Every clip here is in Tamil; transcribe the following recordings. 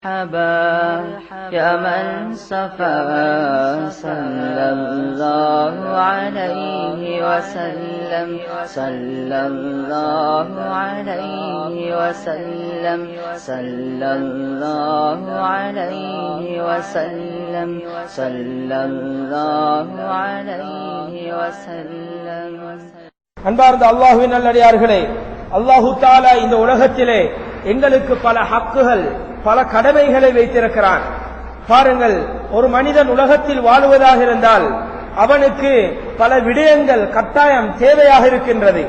مرحبا يا من صفى صلى الله عليه وسلم صلى الله عليه وسلم صلى الله عليه وسلم صلى الله عليه وسلم. அன்பார்ந்த அல்லாஹ்வின் நல்லடியார்களே, அல்லாஹு தஆலா இந்த உலகத்திலே எங்களுக்கு பல ஹக்குகள், பல கடமைகளை வைத்திருக்கிறான். பாருங்கள், ஒரு மனிதன் உலகத்தில் வாழுவதாக இருந்தால் அவனுக்கு பல விடயங்கள் கட்டாயம் தேவையாக இருக்கின்றது.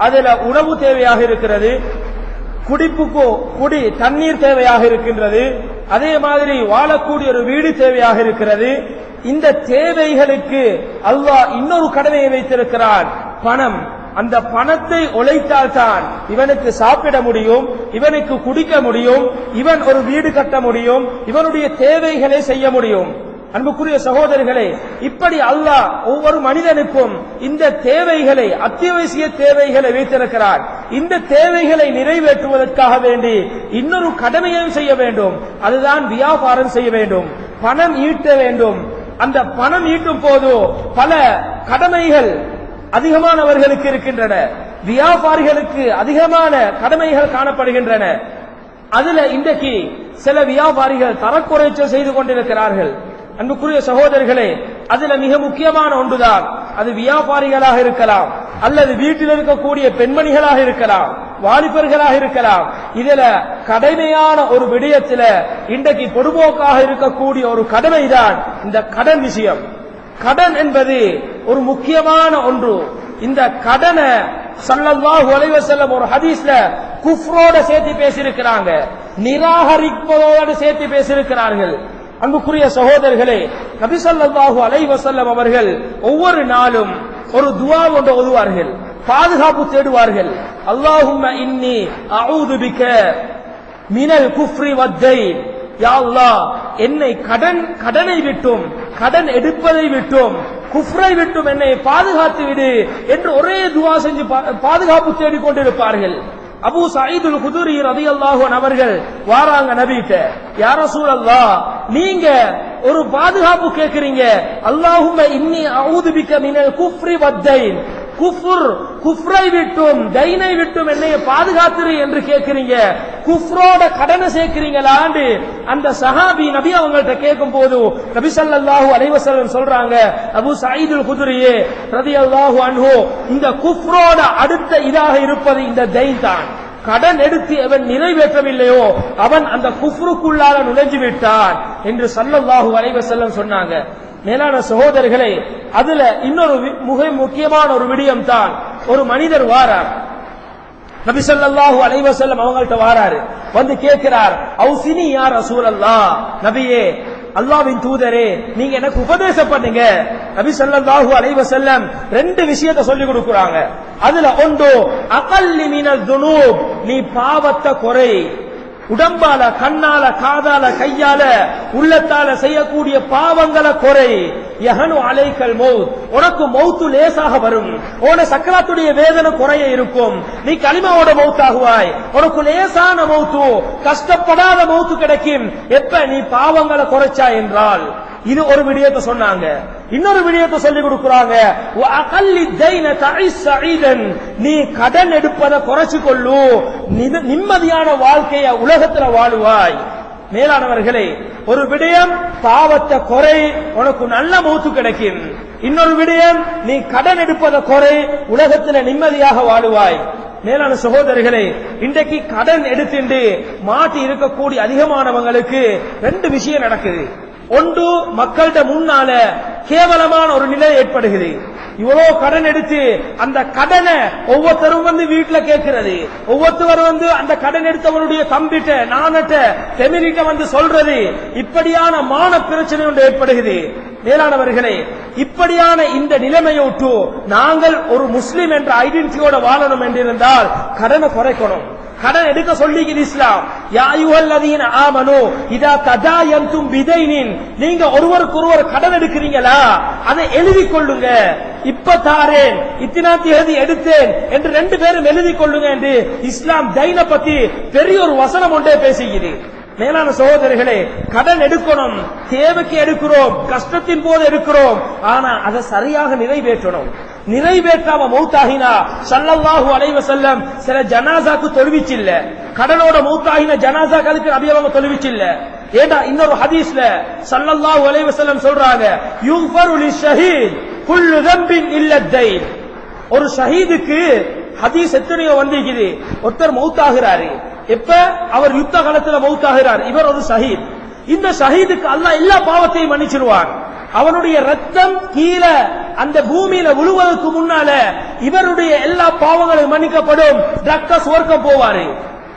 அதுல உணவு தேவையாக இருக்கிறது, குடி தண்ணீர் தேவையாக இருக்கின்றது, அதே மாதிரி வாழக்கூடிய ஒரு வீடு தேவையாக இருக்கிறது. இந்த தேவைகளுக்கு அல்லாஹ் இன்னொரு கடமையை வைத்திருக்கிறான், பணம். அந்த பணத்தை உழைத்தால்தான் இவனுக்கு சாப்பிட முடியும், இவனுக்கு குடிக்க முடியும், இவன் ஒரு வீடு கட்ட முடியும், இவனுடைய தேவைகளை செய்ய முடியும். அன்புக்குரிய சகோதரர்களே, இப்படி அல்லாஹ் ஒவ்வொரு மனிதனுக்கும் இந்த தேவைகளை, அத்தியாவசிய தேவைகளை வைத்திருக்கிறார். இந்த தேவைகளை நிறைவேற்றுவதற்காக வேண்டி இன்னொரு கடமையும் செய்ய வேண்டும். அதுதான் வியாபாரம் செய்ய வேண்டும், பணம் ஈட்ட வேண்டும். அந்த பணம் ஈட்டும் போது பல கடமைகள் அதிகமானவர்களுக்கு இருக்கின்றன, வியாபாரிகளுக்கு அதிகமான கடமைகள் காணப்படுகின்றன. அதுல இன்றைக்கு சில வியாபாரிகள் தரக்குறைச்சல் செய்து கொண்டிருக்கிறார்கள். அன்புக்குரிய சகோதரர்களே, அதுல மிக முக்கியமான ஒன்றுதான், அது வியாபாரிகளாக இருக்கலாம், அல்லது வீட்டில் இருக்கக்கூடிய பெண்மணிகளாக இருக்கலாம், வாலிபர்களாக இருக்கலாம். இதுல கடமையான ஒரு விடயத்துல இன்றைக்கு பொதுபோக்காக இருக்கக்கூடிய ஒரு கடமைதான் இந்த கடன் விஷயம். கடன் என்பது ஒரு முக்கியமான ஒன்று. இந்த கடனை ஸல்லல்லாஹு அலைஹி வஸல்லம் ஒரு ஹதீஸ்ல குஃப்ரோட சேர்த்து பேசியிருக்கிறாங்க, நிராகரிப்பதோடு சேர்த்து பேசியிருக்கிறார்கள். அன்புக்குரிய சகோதரர்களே, நபி ஸல்லல்லாஹு அலைஹி வஸல்லம் அவர்கள் ஒவ்வொரு நாளும் ஒரு துஆ ஒன்று ஓதுவார்கள், பாதுகாப்பு தேடுவார்கள். அல்லாஹும்ம இன்னி அஊது பிக மினல் குஃப்ரி வத்தைன். யா அல்லாஹ், என்னை கடனை விட்டும், கடன் எடுப்பதை விட்டும், குஃப்ரை விட்டும் என்னை பாதுகாத்து விடு என்று ஒரே துஆ செஞ்சு பாதுகாப்பு தேடிக் கொண்டிருப்பார்கள். அபூ சயீதுல் குதுரி ரலியல்லாஹு அன்ஹு அவர்கள் வாராங்க நபிட்ட, யா ரசூலல்லாஹ், நீங்க ஒரு பாதுகாப்பு கேக்குறீங்க, அல்லாஹும்ம இன்னி அஊது பிக மினல் குஃப்ரி வத்தைன், குஃப்ரை விட்டும் தைனை விட்டும் என்னைய பாதுகாத்துரு என்று கேட்கிறீங்க, குஃப்ரோட கடனை சேர்க்கிறீங்களான்னு அந்த சஹாபி நபி அவங்கள்ட்ட கேட்கும் போது நபி ஸல்லல்லாஹு அலைஹி வஸல்லம் சொல்றாங்க, அபூ சயீதுல் குதுரியே ரலியல்லாஹு அன்ஹு, இந்த குஃப்ரோட அடுத்த இதாக இருப்பது இந்த தைன் தான். கடன் எடுத்து அவன் நிறைவேற்றவில்லையோ அவன் அந்த குஃப்ருக்குள்ளால நுழைஞ்சு விட்டான் என்று ஸல்லல்லாஹு அலைஹி வஸல்லம் சொன்னாங்க. மேலான சகோதரர்களே, அதுல இன்னொரு முக்கியமான ஒரு விடயம் தான், ஒரு மனிதர் வாரார், நபி ஸல்லல்லாஹு அலைஹி வஸல்லம் அவங்கள்ட்ட வாராரு, வந்து கேட்கிறார், அவுசினி யா ரசூலல்லாஹ், நபியே, அல்லாஹ்வின் தூதரே, நீங்க எனக்கு உபதேசம் பண்ணுங்க. நபி ஸல்லல்லாஹு அலைஹி வஸல்லம் ரெண்டு விஷயத்தை சொல்லி கொடுக்குறாங்க. அதுல ஒன்று, அகல்லி மினல் துனூப், நீ பாவத்தை குறை. உடம்பால, கண்ணால, காதால, கையால, உள்ளத்தால செய்யக்கூடிய பாவங்களை குறை. யஹனு அலைக்கல் மௌத், உனக்கு மௌத்து லேசாக வரும், உன சக்கராத்துடைய வேதனை குறைய இருக்கும், நீ கலிமாவோட மௌத்தாகுவாய், உனக்கு லேசான மௌத்து, கஷ்டப்படாத மௌத்து கிடைக்கும் எப்ப நீ பாவங்களை குறைச்சா என்றால். இது ஒரு விடயத்தை சொன்னாங்க. இன்னொரு விடயத்தை சொல்லி கொடுக்கிறாங்க, நீ கடன் எடுப்பதை குறைச்சு கொள்ளு, நிம்மதியான வாழ்க்கைய உலகத்துல வாழுவாய். மேலானவர்களே, ஒரு விடயம் பாவத்தை குறை, உனக்கு நல்ல மௌத்து கிடைக்கும். இன்னொரு விடயம், நீ கடன் எடுப்பதை குறை, உலகத்துல நிம்மதியாக வாழுவாய். மேலான சகோதரர்களே, இன்றைக்கு கடன் எடுத்துட்டு மாட்டி இருக்கக்கூடிய அதிகமானவங்களுக்கு ரெண்டு விஷயம் நடக்குது. ஒன்று, மக்கள்கிட்ட முன்னால கேவலமான ஒரு நிலை ஏற்படுகிறது. இவ்வளவு கடன் எடுத்து அந்த கடனை ஒவ்வொருத்தரும் வந்து வீட்டுல கேட்கிறது, ஒவ்வொருத்தரும் வந்து அந்த கடன் எடுத்தவனுடைய தம்பிட்ட, நானட்ட, ஃபெமிலிட்ட வந்து சொல்றது, இப்படியான மான பிரச்சனை ஒன்று ஏற்படுகிறது. மேலானவர்களே, இப்படியான இந்த நிலைமையை விட்டு நாங்கள் ஒரு முஸ்லிம் என்ற ஐடென்டிட்டியோட வாழணும் என்றிருந்தால் கடனை குறைக்கணும். கடன் எடுக்க சொல்லிக்குது இஸ்லாம். யா அய்யுஹல்லதீன ஆமனூ இதா ததாயன்தும் பிதைனின், நீங்க ஒருவருக்கு ஒருவர் கடன் எடுக்கிறீங்களா அதை எழுதி கொள்ளுங்க. இப்ப தாரேன், இத்தனா தேதி எடுத்தேன் என்று ரெண்டு பேரும் எழுதி கொள்ளுங்க என்று இஸ்லாம் தைன பத்தி பெரிய ஒரு வசனம் ஒன்றே பேசுகிறது. மேலான சகோதரர்களே, கடன் எடுக்கணும், தேவைக்கு எடுக்கிறோம், கஷ்டத்தின் போது எடுக்கிறோம், ஆனா அதை சரியாக நிறைவேற்றணும். நிறைவேற்றாம மௌத்தாகினா ஸல்லல்லாஹு அலைஹி வஸல்லம் சில ஜனாசாக்கு தொழுவிச்சில்ல, கடனோட மௌத்தாகின ஜனாசாக்களுக்கு நபி அவங்க தொழுவிச்சில்ல. ஏண்டா இன்னொரு ஹதீஸ்ல ஸல்லல்லாஹு அலைஹி வஸல்லம் சொல்றாங்க, யுஃபரு லிஷஹீத் குல்லு தம்பின் இல்ல தைன். ஒரு ஷஹீதுக்கு ஹதீஸ் எத்தனையோ வந்திருக்குது. ஒருத்தர் மௌத்தாகிறாரு, எப்ப அவர் யுத்த காலத்துல மௌத்தாகிறார், இவர் ஒரு ஷஹீத். இந்த ஷஹீதுக்கு அல்லாஹ் எல்லா பாவத்தையும் மன்னிச்சிருவான். அவனுடைய ரத்தம் கீழே அந்த பூமியில விழுவதற்கு முன்னால இவருடைய எல்லா பாவங்களும் மன்னிக்கப்படும், டாக்டர் சுவர்க்கம் போவாரு.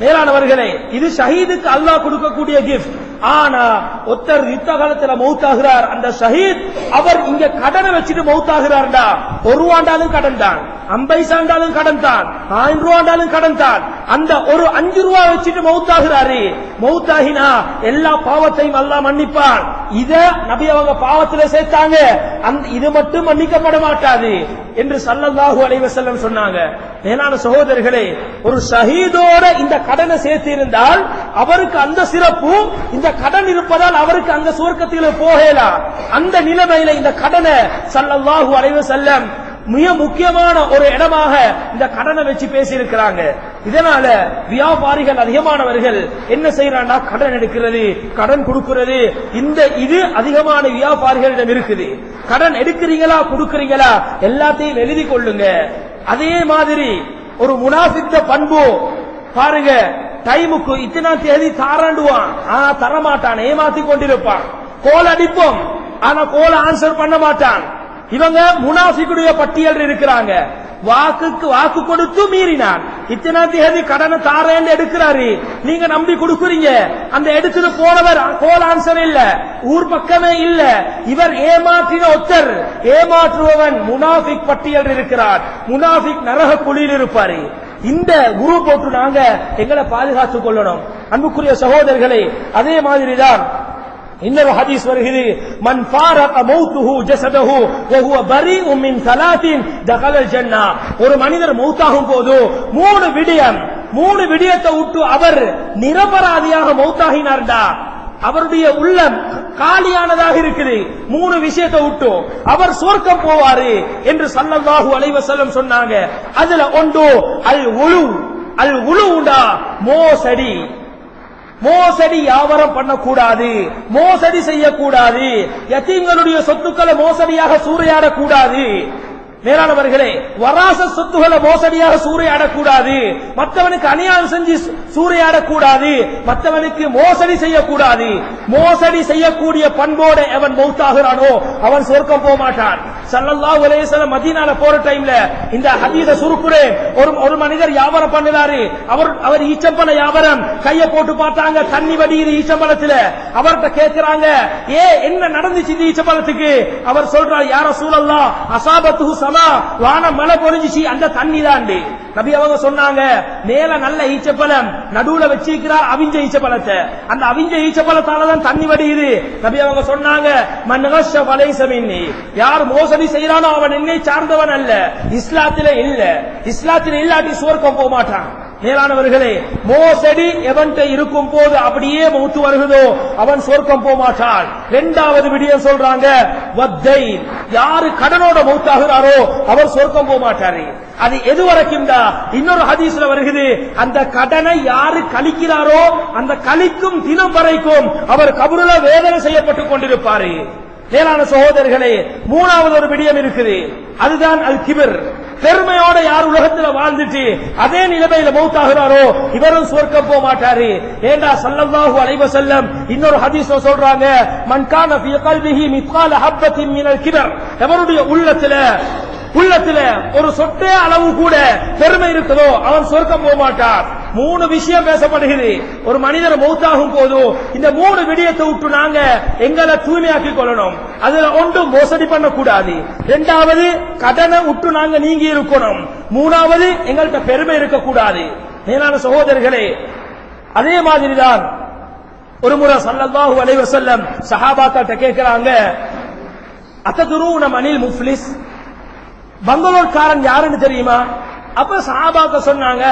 மேலானவர்களே, இது ஷஹீதுக்கு அல்லாஹ் கொடுக்கக்கூடிய கிஃப்ட். ஆனா ஒருத்தர் யுத்த காலத்துல மௌத்தாகிறார், அந்த ஷஹீத் அவர் இங்க கடனை வச்சுட்டு மௌத்தாகிறார்டா, ஒரு ரூபாண்டாலும் கடன் தான், 50 பைசாண்டாலும் கடன் தான், 1000 ரூபாண்டாலும் கடன் தான். அந்த ஒரு 5 ரூபா வச்சுட்டு மௌத்தாகிறாரு, மௌத்தாகினா எல்லா பாவத்தையும் அல்லாஹ் மன்னிப்பான். இத நபி அவங்க பாவத்துல சேர்த்தாங்க, இது மட்டும் மன்னிக்கப்பட மாட்டாது என்று ஸல்லல்லாஹு அலைஹி வஸல்லம் சொன்னாங்க. மேலான சகோதரர்களே, ஒரு ஷஹீதோட இந்த கடனை சேர்த்து இருந்தால் அவருக்கு அந்த சிறப்பு, இந்த கடன் இருப்பதால் அவருக்கு அந்த சுவர்க்கத்தில் போகலாம். அந்த நிலைமையில இந்த கடனை ஸல்லல்லாஹு அலைஹி வஸல்லம் மிக முக்கியமான ஒரு இடமாக இந்த கடனை வச்சு பேசி இருக்கிறாங்க. இதனால வியாபாரிகள் அதிகமானவர்கள் என்ன செய்யறாங்கன்னா கடன் எடுக்கிறது, கடன் கொடுக்கிறது, இது அதிகமான வியாபாரிகளிடம் இருக்குது. கடன் எடுக்கிறீங்களா கொடுக்கிறீங்களா எல்லாத்தையும் எழுதி கொள்ளுங்க. அதே மாதிரி ஒரு முனாஃபிக் பண்பு பாருங்க, டைமுக்கு இத்தனாம் தேதி தாராண்டுவான், ஆனா தரமாட்டான், ஏமாத்தி கொண்டிருப்பான். கோல் அடிப்போம், ஆனா கோல ஆன்சர் பண்ண மாட்டான். இவங்க முனாஃபிக்குடைய பட்டியல் இருக்கிறாங்க. வாக்கு கொடுத்து மீறினான், இத்தனாம் தேதி கடனை தாரேன்னு எடுக்கிறாரு, நீங்க நம்பி கொடுக்குறீங்க, அந்த எடுத்துட்டு போனவர் கோல் ஆன்சர் இல்ல, ஊர் பக்கமே இல்ல, இவர் ஏமாற்றின ஒத்தர், ஏமாற்றுபவன் முனாஃபிக் பட்டியல் இருக்கிறார், முனாஃபிக் நரக குழியில் இருப்பாரு. இந்த குரு போட்டு நாங்க எங்களை பாதுகாத்துக் கொள்ளணும். அன்புக்குரிய சகோதரர்களே, அதே மாதிரிதான் இன்னொரு ஹதீஸ் வருகிறது, மன் ஃபாரக மௌத்துஹு ஜஸதஹு வஹுவ பரீஉம் மின் ஸலாத்தின் தகலல் ஜன்னah. ஒரு மனிதர் மௌத்தாகும் போது மூணு விடயத்தை விட்டு அவர் நிரபராதியாக மௌத்தாகினார்டா, அவருடைய உள்ளம் காலியானதாக இருக்குது, 3 விஷயத்தை விட்டு அவர் சொர்க்கம் போவாரு என்று ஸல்லல்லாஹு அலைஹி வஸல்லம் சொன்னாங்க. அதுல ஒன்று அல் உலுடா, மோசடி வியாபாரம் பண்ணக்கூடாது, மோசடி செய்யக்கூடாது, யத்தீம்களுடைய சொத்துக்களை மோசடியாக சூறையாடக்கூடாது. மேலானவர்களே, வராச சொத்துக்களை மோசடியாக சூறையாடக்கூடாது, மற்றவனுக்கு அநியாயம் செஞ்சு சூறையாடக்கூடாது, மற்றவனுக்கு மோசடி செய்யக்கூடாது. மோசடி செய்யக்கூடிய பண்போட எவன் மௌத்தாகிறானோ அவன் சொர்க்கம் போக மாட்டான். ஸல்லல்லாஹு அலைஹி வஸல்லம் மதீனால போற டைம்ல இந்த ஹதீஸ சுருக்குறேன். ஒரு மனிதர் வியாபாரம் பண்ணுறாரு, அவர் ஈச்சம்பழ வியாபாரம், கைய போட்டு பார்த்தாங்க, தண்ணி வடியுது ஈச்சம்பழத்துல. அவர்கிட்ட கேட்கிறாங்க, என்ன நடந்துச்சு இந்த ஈச்சம்பழத்துக்கு? அவர் சொல்றார், யா ரசூலல்லாஹ் அஸாபத்துஹு சமா, வானம் மழை பொழிஞ்சிச்சு, அந்த தண்ணி தான். நபி அவங்க சொன்னாங்க, மேல நல்ல ஈச்சப்பழம், நடுவுல வச்சிருக்கிறார் அவிஞ்ச ஈச்சப்பழத்தை, அந்த அவிஞ்ச ஈச்சப்பழத்தாலதான் தண்ணி வடியுது. நபி அவங்க சொன்னாங்க, மன் கஷ்ஷ ஃபலைஸ மின்னி, யார் மோசடி செய்யறானோ அவன் என்னை சார்ந்தவன் அல்ல, இஸ்லாத்திலே இல்லாட்டி சுவர்க்கம் போக மாட்டான். மேலானவர்களே, மோசடி எவன்கிட்ட இருக்கும் போது அப்படியே மௌத்து வருகிறதோ அவன் சொர்க்கம் போக மாட்டான். 2வது விடயம் சொல்றாங்க, வத்தைன், யாரு கடனோட மௌத்தாகிறாரோ அவர் சொர்க்கம் போக மாட்டாரு. அது எது வரைக்கும் தான்? இன்னொரு ஹதீஸ்ல வருகிறது, அந்த கடனை யாரு கழிக்கிறாரோ அந்த கழிக்கும் தினம் வரைக்கும் அவர் கபருல வேதனை செய்யப்பட்டுக் கொண்டிருப்பாரு. மேலான சகோதரர்களே, 3வது ஒரு விடயம் இருக்குது, அதுதான் அல் கிபர். பெருமையோட யார் உலகத்தில் வாழ்ந்துட்டு அதே நிலைமையில மௌத்தாகிறாரோ இவரும் சொர்க்கம் போக மாட்டாரு. ஏண்டா ஸல்லல்லாஹு அலைஹி வஸல்லம் இன்னொரு ஹதீஸ்ல சொல்றாங்க, மன் கான ஃபீ கல்பிஹி மித்கால ஹப்பத்தின் மினல் கிபர், எவருடைய உள்ளத்துல ஒரு சொட்டே அளவு கூட பெருமை இருக்குதோ அவன் சொர்க்கம் போக மாட்டார். 3 விஷயம் பேசப்படுகிறது. ஒரு மனிதர் மௌத்தாகும் போது இந்த 3 விடயத்தை விட்டு நாங்க எங்களை தூய்மையாக்கி கொள்ளணும். அதுல ஒன்று மோசடி பண்ணக்கூடாது, 2வது கடனை விட்டு நாங்க நீங்கி இருக்கணும், 3வது எங்கள்கிட்ட பெருமை இருக்கக்கூடாது. மேலான சகோதரர்களே, அதே மாதிரிதான் ஒரு முறை ஸல்லல்லாஹு அலைஹி வஸல்லம் சஹாபாக்கிட்ட கேட்கிறாங்க, அத்ததுரூன மனில் முஃப்லிஸ், பங்களூர்காரன் யாருன்னு தெரியுமா? அப்ப சஹாபாக்கள் சொன்னாங்க,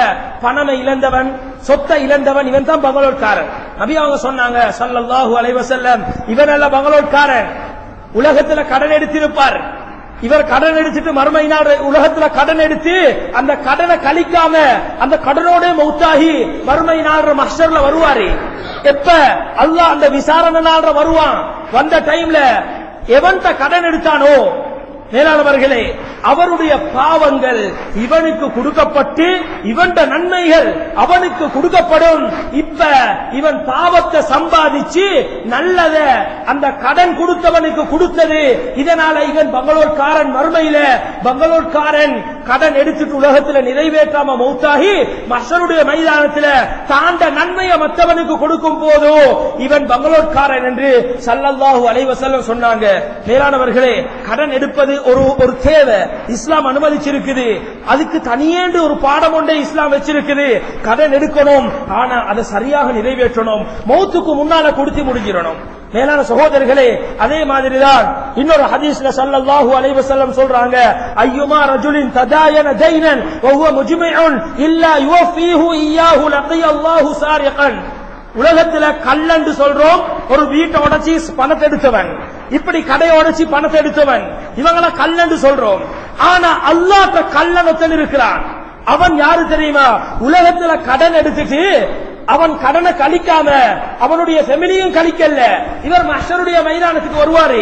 பணமை இழந்தவன், சொத்தை இழந்தவன், இவன் தான் பங்களூர்காரன். நபி அவங்க சொன்னாங்க ஸல்லல்லாஹு அலைஹி வஸல்லம், இவர் நல்ல பங்களோட்காரன், உலகத்துல கடன் எடுத்திருப்பார். இவர் கடன் எடுத்துட்டு மறுமை நாள் உலகத்துல கடன் எடுத்து அந்த கடனை கழிக்காம அந்த கடனோட மௌத்தாகி மறுமை நாள் மஹ்ஷர்ல வருவாரு. எப்ப அல்லாஹ் அந்த விசாரணை நாள் வருவான். வந்த டைம்ல எவன்ட கடன் எடுத்தானோ மேலானவர்களே, அவருடைய பாவங்கள் இவனுக்கு கொடுக்கப்பட்டு இவன்ட நன்மைகள் அவனுக்கு கொடுக்கப்படும். இப்ப இவன் பாவத்தை சம்பாதிச்சு நல்லத அந்த கடன் கொடுத்தவனுக்கு கொடுத்தது. இதனால இவன் பங்களோட்காரன், மறுமையில பங்களோட்காரன் கடன் எடுத்துட்டு உலகத்துல நிறைவேற்றாம மௌத்தாகி மஹ்ஷருடைய மைதானத்துல தாண்ட நன்மையை மற்றவனுக்கு கொடுக்கும் போதோ இவன் பங்களோட்காரன் என்று ஸல்லல்லாஹு அலைஹி வஸல்லம் சொன்னாங்க. மேலானவர்களே, கடன் எடுப்பது ஒரு தேவை, இஸ்லாம் அனுமதிச்சிருக்குது. அதுக்கு தனியேண்டு ஒரு பாடம் ஒன்றை இஸ்லாம் வச்சிருக்குது. கடன் எடுக்கணும், ஆனா அதை சரியாக நிறைவேற்றணும், மௌத்துக்கு முன்னால கொடுத்து முடிஞ்சிடணும். மேலான சகோதரர்களே, அதே மாதிரிதான் இன்னொரு ஹதீஸ்ல ஸல்லல்லாஹு அலைஹி வஸல்லம் சொல்றாங்க, அய்யுமா ரஜுலின் ததாயன தைனன் வஹுவ முஜ்மிஉன் இல்லா யுவஃபீஹு இய்யாஹு லகியல்லாஹு சாரிகன். உலகத்துல கல்லன்று சொல்றோம், ஒரு வீட்டை உடைச்சி பணத்தை எடுத்தவன், இப்படி கடையை உடைச்சி பணத்தை எடுத்தவன், இவங்களை கல்லன்று சொல்றோம். ஆனா அல்லாஹ் கல்லனத்தன் இருக்கிறான். அவன் யாரு தெரியுமா? உலகத்துல கடன் எடுத்துட்டு அவன் கடனை கழிக்காம அவனுடைய ஃபெமிலியும் கழிக்கல. இவர் மஹ்ஷருடைய மைதானத்துக்கு வருவாரு.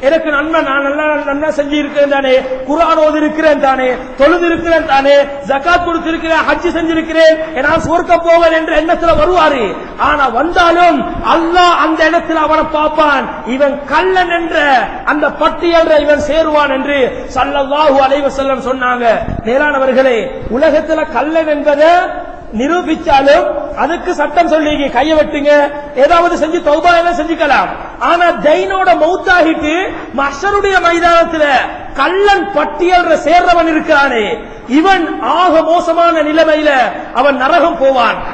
எனக்கு நன்மை, நான் நல்லா செஞ்சு இருக்கிறேன் தானே, குர்ஆன் ஓதி இருக்கிறேன் தானே, தொழுது இருக்கிறேன் தானே, ஜகாத் கொடுத்திருக்கிறேன், ஹஜ் செஞ்சிருக்கிறேன், நான் சொர்க்கம் போவேன் என்ற எண்ணத்துல வருவாரு. ஆனா வந்தாலும் அல்லாஹ் அந்த இடத்துல அவனை பார்ப்பான். இவன் கள்ளன் என்ற அந்த பட்டியல் இவன் சேருவான் என்று ஸல்லல்லாஹு அலைஹி வஸல்லம் சொன்னாங்க. மேலானவர்களே, உலகத்துல கள்ளன் என்பதை நிரூபிச்சாலும் அதுக்கு சட்டம் சொல்லி கைய வெட்டுங்க, ஏதாவது செஞ்சு தௌபா எல்லாம் செஞ்சுக்கலாம். ஆனா தைனோட மௌத்தாகிட்டு மஹ்ஷருடைய மைதானத்துல கள்ளன் பட்டியல் சேர்றவன் இருக்கிறானே, இவன் ஆக மோசமான நிலைமையில அவன் நரகம் போவான்.